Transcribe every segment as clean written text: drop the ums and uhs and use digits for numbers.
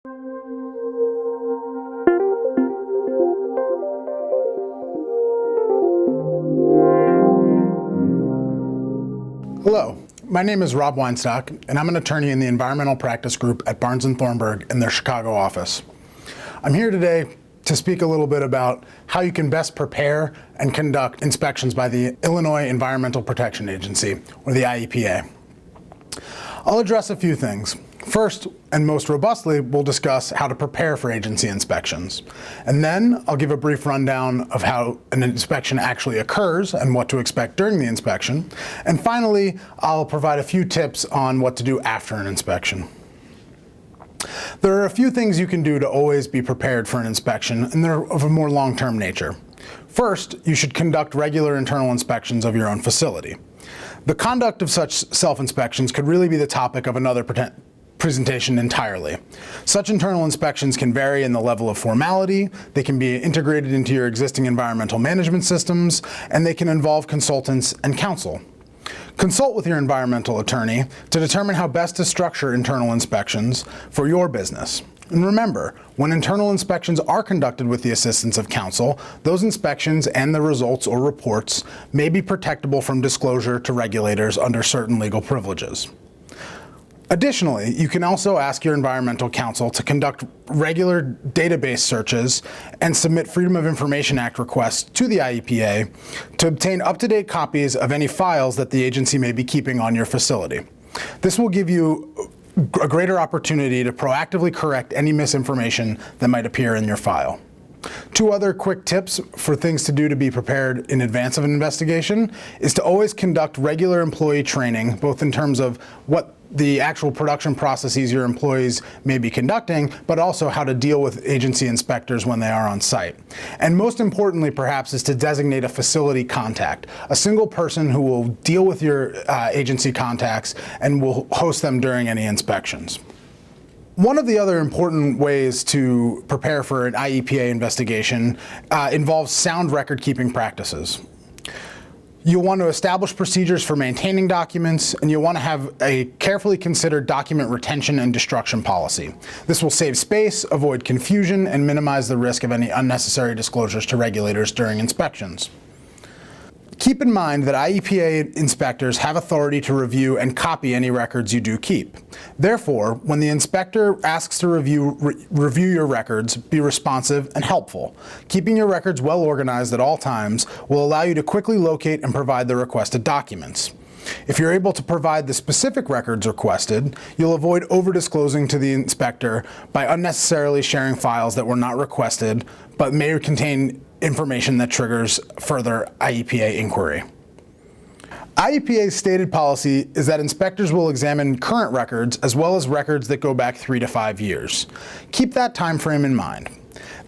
Hello, my name is Rob Weinstock, and I'm an attorney in the Environmental Practice Group at Barnes Thornburg in their Chicago office. I'm here today to speak a little bit about how you can best prepare and conduct inspections by the Illinois Environmental Protection Agency, or the IEPA. I'll address a few things. First, and most robustly, we'll discuss how to prepare for agency inspections. And then I'll give a brief rundown of how an inspection actually occurs and what to expect during the inspection. And finally, I'll provide a few tips on what to do after an inspection. There are a few things you can do to always be prepared for an inspection, and they're of a more long-term nature. First, you should conduct regular internal inspections of your own facility. The conduct of such self-inspections could really be the topic of another presentation entirely. Such internal inspections can vary in the level of formality, they can be integrated into your existing environmental management systems, and they can involve consultants and counsel. Consult with your environmental attorney to determine how best to structure internal inspections for your business. And remember, when internal inspections are conducted with the assistance of counsel, those inspections and the results or reports may be protectable from disclosure to regulators under certain legal privileges. Additionally, you can also ask your environmental counsel to conduct regular database searches and submit Freedom of Information Act requests to the IEPA to obtain up-to-date copies of any files that the agency may be keeping on your facility. This will give you a greater opportunity to proactively correct any misinformation that might appear in your file. Two other quick tips for things to do to be prepared in advance of an investigation is to always conduct regular employee training, both in terms of what the actual production processes your employees may be conducting, but also how to deal with agency inspectors when they are on site. And most importantly, perhaps, is to designate a facility contact, a single person who will deal with your agency contacts and will host them during any inspections. One of the other important ways to prepare for an IEPA investigation involves sound record-keeping practices. You'll want to establish procedures for maintaining documents, and you'll want to have a carefully considered document retention and destruction policy. This will save space, avoid confusion, and minimize the risk of any unnecessary disclosures to regulators during inspections. Keep in mind that IEPA inspectors have authority to review and copy any records you do keep. Therefore, when the inspector asks to review your records, be responsive and helpful. Keeping your records well organized at all times will allow you to quickly locate and provide the requested documents. If you're able to provide the specific records requested, you'll avoid over-disclosing to the inspector by unnecessarily sharing files that were not requested but may contain information that triggers further IEPA inquiry. IEPA's stated policy is that inspectors will examine current records as well as records that go back 3 to 5 years. Keep that time frame in mind.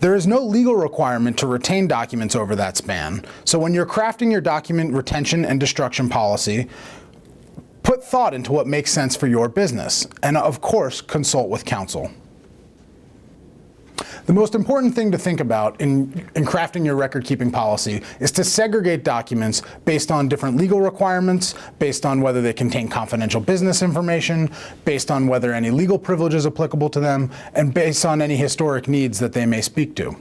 There is no legal requirement to retain documents over that span, so when you're crafting your document retention and destruction policy, put thought into what makes sense for your business, and of course, consult with counsel. The most important thing to think about in crafting your record-keeping policy is to segregate documents based on different legal requirements, based on whether they contain confidential business information, based on whether any legal privilege is applicable to them, and based on any historic needs that they may speak to.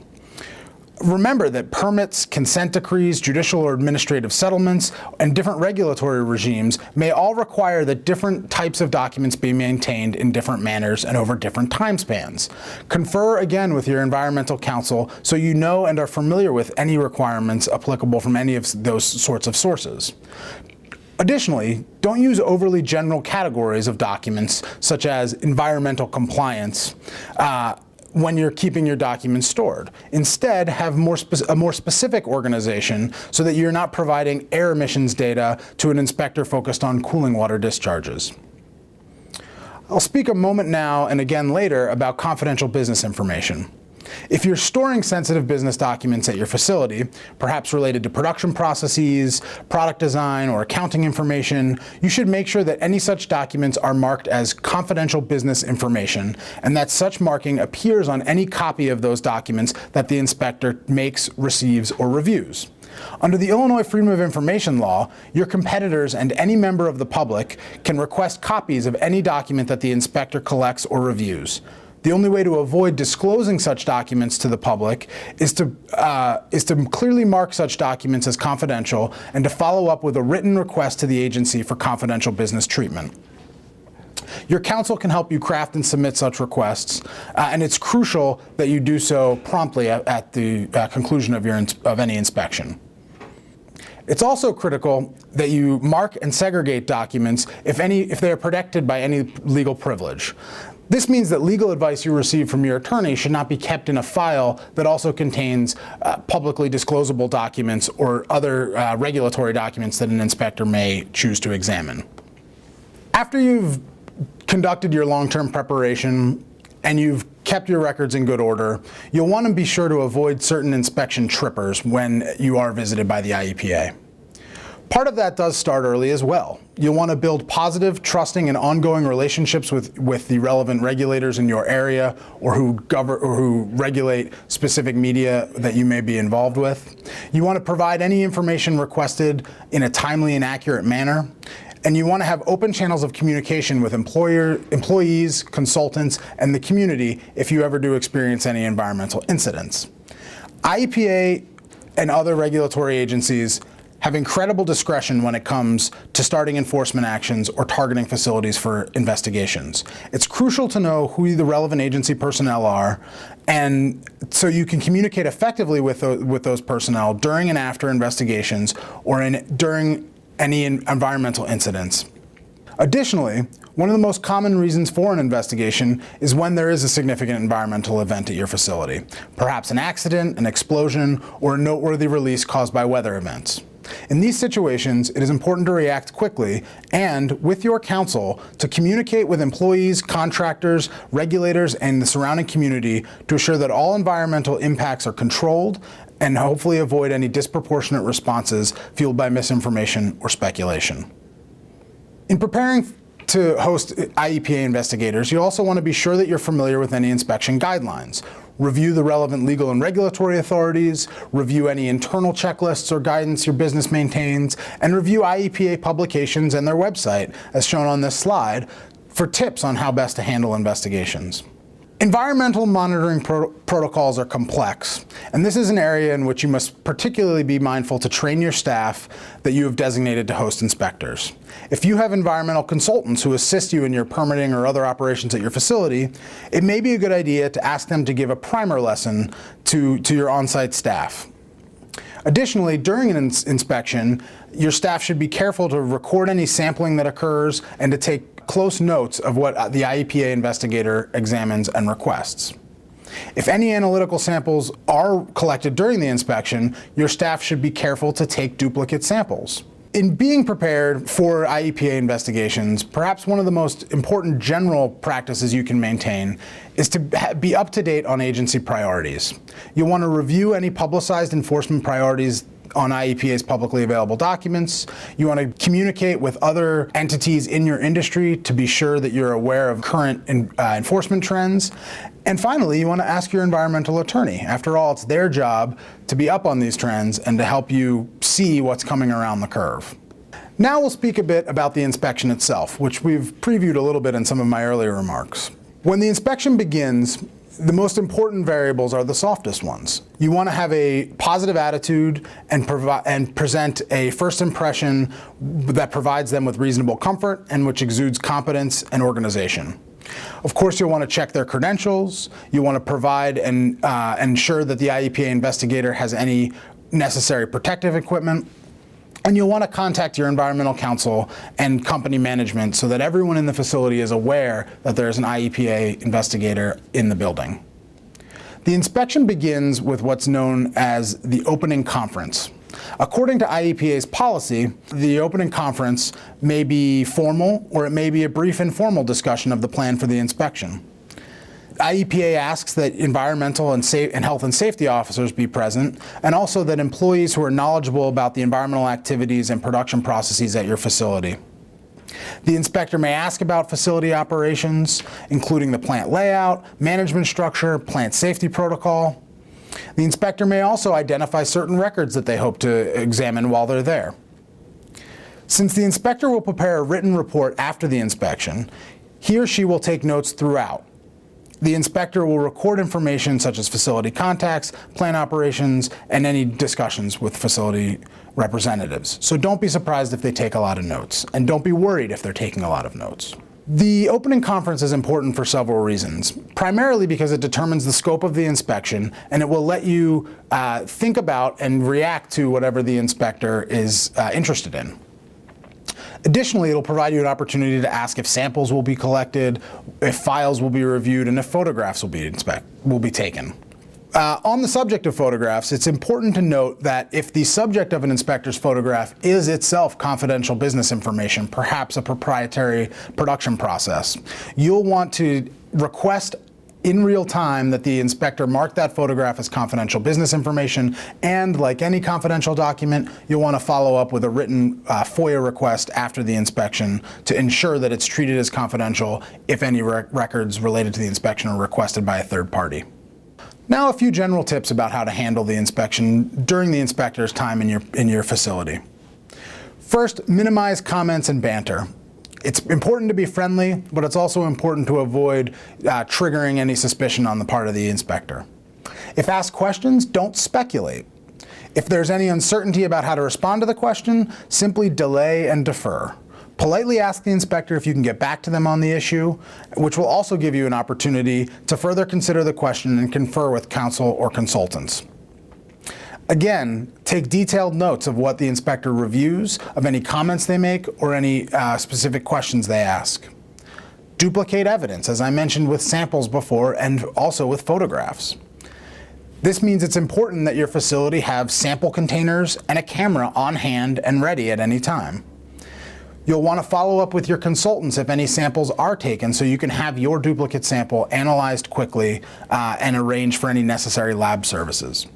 Remember that permits, consent decrees, judicial or administrative settlements, and different regulatory regimes may all require that different types of documents be maintained in different manners and over different time spans. Confer again with your environmental counsel so you know and are familiar with any requirements applicable from any of those sorts of sources. Additionally, don't use overly general categories of documents such as environmental compliance when you're keeping your documents stored. Instead, have a more specific organization so that you're not providing air emissions data to an inspector focused on cooling water discharges. I'll speak a moment now and again later about confidential business information. If you're storing sensitive business documents at your facility, perhaps related to production processes, product design, or accounting information, you should make sure that any such documents are marked as confidential business information, and that such marking appears on any copy of those documents that the inspector makes, receives, or reviews. Under the Illinois Freedom of Information Law, your competitors and any member of the public can request copies of any document that the inspector collects or reviews. The only way to avoid disclosing such documents to the public is to clearly mark such documents as confidential and to follow up with a written request to the agency for confidential business treatment. Your counsel can help you craft and submit such requests, and it's crucial that you do so promptly at the conclusion of any inspection. It's also critical that you mark and segregate documents if they are protected by any legal privilege. This means that legal advice you receive from your attorney should not be kept in a file that also contains publicly disclosable documents or other regulatory documents that an inspector may choose to examine. After you've conducted your long-term preparation and you've kept your records in good order, you'll want to be sure to avoid certain inspection trippers when you are visited by the IEPA. Part of that does start early as well. You'll want to build positive, trusting, and ongoing relationships with the relevant regulators in your area or who regulate specific media that you may be involved with. You want to provide any information requested in a timely and accurate manner. And you want to have open channels of communication with employees, consultants, and the community if you ever do experience any environmental incidents. IEPA and other regulatory agencies have incredible discretion when it comes to starting enforcement actions or targeting facilities for investigations. It's crucial to know who the relevant agency personnel are, and so you can communicate effectively with those personnel during and after investigations or during any environmental incidents. Additionally, one of the most common reasons for an investigation is when there is a significant environmental event at your facility, perhaps an accident, an explosion, or a noteworthy release caused by weather events. In these situations, it is important to react quickly and, with your counsel, to communicate with employees, contractors, regulators, and the surrounding community to assure that all environmental impacts are controlled and hopefully avoid any disproportionate responses fueled by misinformation or speculation. In preparing to host IEPA investigators, you also want to be sure that you're familiar with any inspection guidelines. Review the relevant legal and regulatory authorities, review any internal checklists or guidance your business maintains, and review IEPA publications and their website, as shown on this slide, for tips on how best to handle investigations. Environmental monitoring protocols are complex, and this is an area in which you must particularly be mindful to train your staff that you have designated to host inspectors. If you have environmental consultants who assist you in your permitting or other operations at your facility, it may be a good idea to ask them to give a primer lesson to your on-site staff. Additionally, during an inspection, your staff should be careful to record any sampling that occurs and to take close notes of what the IEPA investigator examines and requests. If any analytical samples are collected during the inspection, your staff should be careful to take duplicate samples. In being prepared for IEPA investigations, perhaps one of the most important general practices you can maintain is to be up to date on agency priorities. You'll want to review any publicized enforcement priorities on IEPA's publicly available documents. You want to communicate with other entities in your industry to be sure that you're aware of current enforcement trends. And finally, you want to ask your environmental attorney. After all, it's their job to be up on these trends and to help you see what's coming around the curve. Now we'll speak a bit about the inspection itself, which we've previewed a little bit in some of my earlier remarks. When the inspection begins, the most important variables are the softest ones. You want to have a positive attitude and present a first impression that provides them with reasonable comfort and which exudes competence and organization. Of course, you'll want to check their credentials. You want to provide and ensure that the IEPA investigator has any necessary protective equipment. And you'll want to contact your environmental counsel and company management so that everyone in the facility is aware that there is an IEPA investigator in the building. The inspection begins with what's known as the opening conference. According to IEPA's policy, the opening conference may be formal or it may be a brief informal discussion of the plan for the inspection. IEPA asks that environmental and health and safety officers be present, and also that employees who are knowledgeable about the environmental activities and production processes at your facility. The inspector may ask about facility operations, including the plant layout, management structure, plant safety protocol. The inspector may also identify certain records that they hope to examine while they're there. Since the inspector will prepare a written report after the inspection, he or she will take notes throughout. The inspector will record information such as facility contacts, plant operations, and any discussions with facility representatives. So don't be surprised if they take a lot of notes, and don't be worried if they're taking a lot of notes. The opening conference is important for several reasons, primarily because it determines the scope of the inspection, and it will let you think about and react to whatever the inspector is interested in. Additionally, it'll provide you an opportunity to ask if samples will be collected, if files will be reviewed, and if photographs will be taken. On the subject of photographs, it's important to note that if the subject of an inspector's photograph is itself confidential business information, perhaps a proprietary production process, you'll want to request in real time that the inspector mark that photograph as confidential business information, and like any confidential document, you'll want to follow up with a written FOIA request after the inspection to ensure that it's treated as confidential if any records related to the inspection are requested by a third party. Now a few general tips about how to handle the inspection during the inspector's time in your facility. First, minimize comments and banter. It's important to be friendly, but it's also important to avoid triggering any suspicion on the part of the inspector. If asked questions, don't speculate. If there's any uncertainty about how to respond to the question, simply delay and defer. Politely ask the inspector if you can get back to them on the issue, which will also give you an opportunity to further consider the question and confer with counsel or consultants. Again, take detailed notes of what the inspector reviews, of any comments they make, or any specific questions they ask. Duplicate evidence, as I mentioned with samples before, and also with photographs. This means it's important that your facility have sample containers and a camera on hand and ready at any time. You'll want to follow up with your consultants if any samples are taken so you can have your duplicate sample analyzed quickly and arrange for any necessary lab services.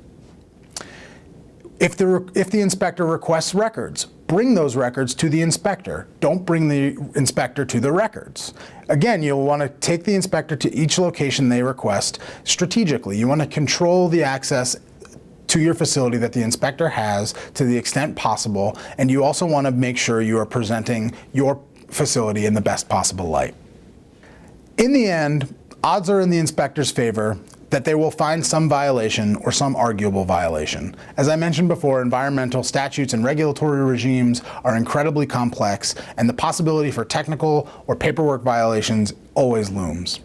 If the inspector requests records, bring those records to the inspector. Don't bring the inspector to the records. Again, you'll want to take the inspector to each location they request strategically. You want to control the access to your facility that the inspector has to the extent possible, and you also want to make sure you are presenting your facility in the best possible light. In the end, odds are in the inspector's favor that they will find some violation or some arguable violation. As I mentioned before, environmental statutes and regulatory regimes are incredibly complex, and the possibility for technical or paperwork violations always looms.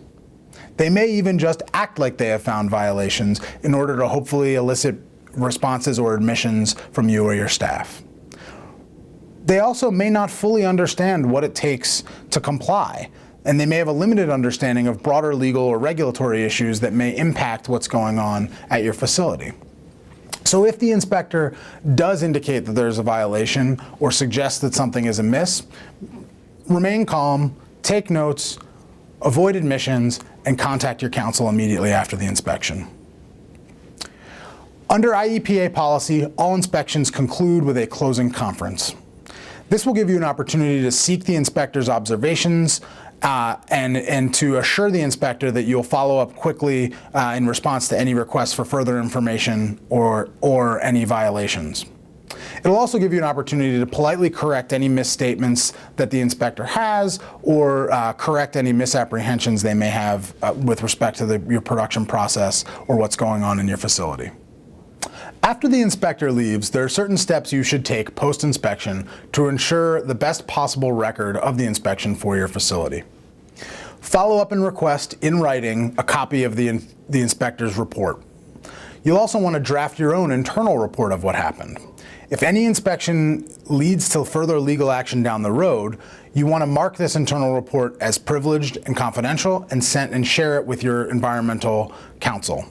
They may even just act like they have found violations in order to hopefully elicit responses or admissions from you or your staff. They also may not fully understand what it takes to comply, and they may have a limited understanding of broader legal or regulatory issues that may impact what's going on at your facility. So if the inspector does indicate that there's a violation or suggests that something is amiss, remain calm, take notes, avoid admissions, and contact your counsel immediately after the inspection. Under IEPA policy, all inspections conclude with a closing conference. This will give you an opportunity to seek the inspector's observations and to assure the inspector that you'll follow up quickly in response to any requests for further information or any violations. It'll also give you an opportunity to politely correct any misstatements that the inspector has, or correct any misapprehensions they may have with respect to your production process or what's going on in your facility. After the inspector leaves, there are certain steps you should take post-inspection to ensure the best possible record of the inspection for your facility. Follow up and request in writing a copy of the inspector's report. You'll also want to draft your own internal report of what happened. If any inspection leads to further legal action down the road, you want to mark this internal report as privileged and confidential and share it with your environmental counsel.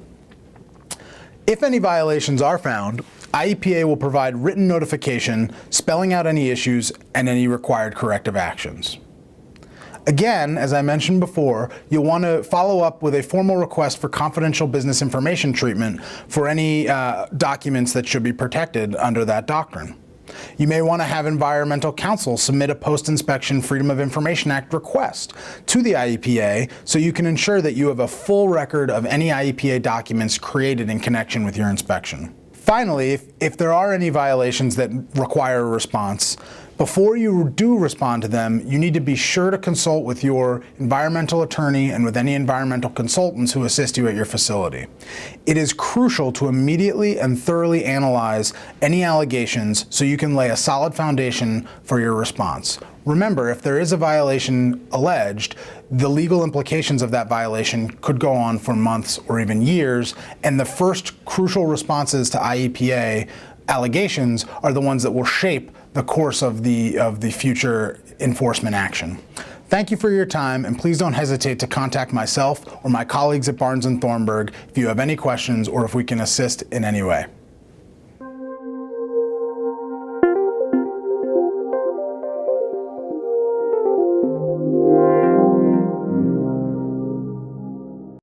If any violations are found, IEPA will provide written notification spelling out any issues and any required corrective actions. Again, as I mentioned before, you'll want to follow up with a formal request for confidential business information treatment for any documents that should be protected under that doctrine. You may want to have environmental counsel submit a post-inspection Freedom of Information Act request to the IEPA so you can ensure that you have a full record of any IEPA documents created in connection with your inspection. Finally, if there are any violations that require a response, Before you do respond to them, you need to be sure to consult with your environmental attorney and with any environmental consultants who assist you at your facility. It is crucial to immediately and thoroughly analyze any allegations so you can lay a solid foundation for your response. Remember, if there is a violation alleged, the legal implications of that violation could go on for months or even years, and the first crucial responses to IEPA allegations are the ones that will shape the course of the future enforcement action. Thank you for your time, and please don't hesitate to contact myself or my colleagues at Barnes Thornburg if you have any questions or if we can assist in any way.